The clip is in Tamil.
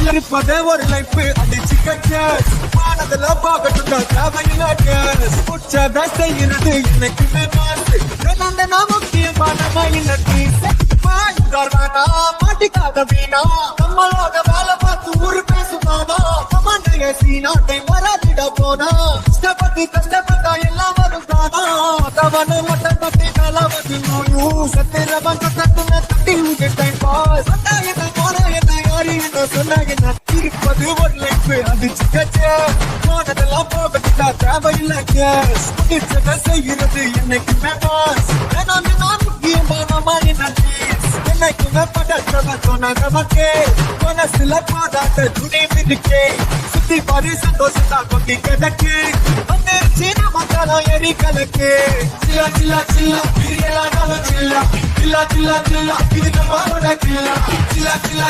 இருப்பதே ஒரு லைஃப் அடிச்சு கட்டு வானதுல பார்க்கட்டும் தேவையில்லை உச்சத செய்யறது இன்னைக்குமே முக்கியமான மாட்டிக்காத வீணா நம்மளோட வேலை பார்த்து ஊரு பேசுமானா சமந்தைய சீனாட்டை வராதிட போனா கஷ்டப்பட்டு கஷ்டப்பட்டா எல்லாம் வரும் தானா தவணை மட்டும் பத்தி கலவது நோயும் சத்திரவன் கட்டத்துன தட்டி டைம் பாஸ் என்ன போனா என்ன யாரு என்ன சொன்ன என்ன இருப்பது ஒரு லைஃப் அடிச்சு கட்டு போனதெல்லாம் போகட்டா தேவையில்லை முடிச்சத செய்யறது என்னைக்குமே பாஸ் நான் முக்கியமான மாதிரி நன்றி என்னைக்குமே படத்தவன் சொன்னதவக்கே மனசுல பாடாட்ட துணி மிதிக்கே சுத்தி பாரு சந்தோஷத்தா கொட்டி கிடக்கு வந்துருச்சு நமக்கான எரி கலக்கு சில்லா சில்லா சில்லா பிரியலானாலும் சில்லா சில்லா சில்லா சில்லா இது நம்மளோட சில்லா சில்லா சில்லா